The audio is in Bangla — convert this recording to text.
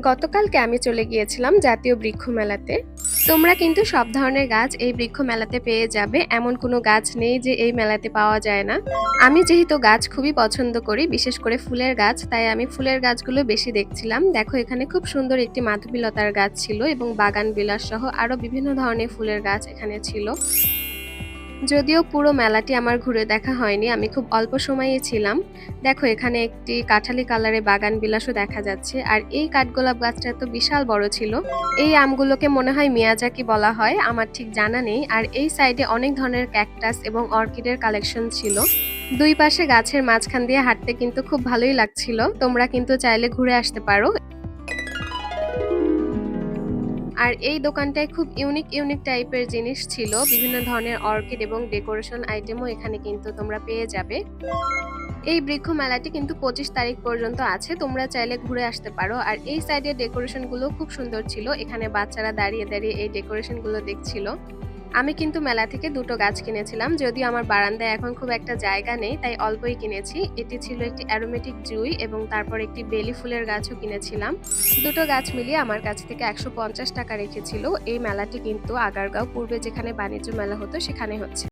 গতকালকে আমি চলে গিয়েছিলাম জাতীয় বৃক্ষ মেলাতে। তোমরা কিন্তু সব ধরনের গাছ এই বৃক্ষ মেলাতে পেয়ে যাবে। এমন কোনো গাছ নেই যে এই মেলাতে পাওয়া যায় না। আমি যেহেতু গাছ খুবই পছন্দ করি, বিশেষ করে ফুলের গাছ, তাই আমি ফুলের গাছগুলো বেশি দেখছিলাম। দেখো এখানে খুব সুন্দর একটি মাধবীলতার গাছ ছিল এবং বাগান বিলাস সহ আরো বিভিন্ন ধরনের ফুলের গাছ এখানে ছিল। যদিও পুরো মেলাটি আমার ঘুরে দেখা হয়নি, আমি খুব অল্প সময়েই ছিলাম। দেখো এখানে একটি কাঠালি কালারের বাগান বিলাসও দেখা যাচ্ছে, আর এই কাঠগোলাপ গাছটা তো বিশাল বড় ছিল। এই আমগুলোকে মনে হয় মিয়াজাকি বলা হয়, আমার ঠিক জানা নেই। আর এই সাইডে অনেক ধরনের ক্যাকটাস এবং অর্কিডের কালেকশন ছিল। দুই পাশে গাছের মাঝখান দিয়ে হাঁটতে কিন্তু খুব ভালোই লাগছিল। তোমরা কিন্তু চাইলে ঘুরে আসতে পারো। আর এই দোকানটায় খুব ইউনিক ইউনিক টাইপের জিনিস ছিল, বিভিন্ন ধরনের অর্কিড এবং ডেকোরেশন আইটেমও এখানে কিন্তু তোমরা পেয়ে যাবে। এই বৃক্ষ মেলাটি কিন্তু 25 তারিখ পর্যন্ত আছে, তোমরা চাইলে ঘুরে আসতে পারো। আর এই সাইডের ডেকোরেশন গুলো খুব সুন্দর ছিল, এখানে বাচ্চারা দাঁড়িয়ে দাঁড়িয়ে এই ডেকোরেশন গুলো দেখছিল। আমি কিন্তু মেলা থেকে দুটো গাছ কিনেছিলাম, যদিও আমার বারান্দায় এখন খুব একটা জায়গা নেই, তাই অল্পই কিনেছি। এটি ছিল একটি অ্যারোমেটিক জুই এবং তারপর একটি বেলি ফুলের গাছও কিনেছিলাম। দুটো গাছ মিলিয়ে আমার কাছ থেকে 150 টাকা রেখেছিল। এই মেলাটি কিন্তু আগারগাঁও পূর্বে যেখানে বাণিজ্য মেলা হতো সেখানে হচ্ছে।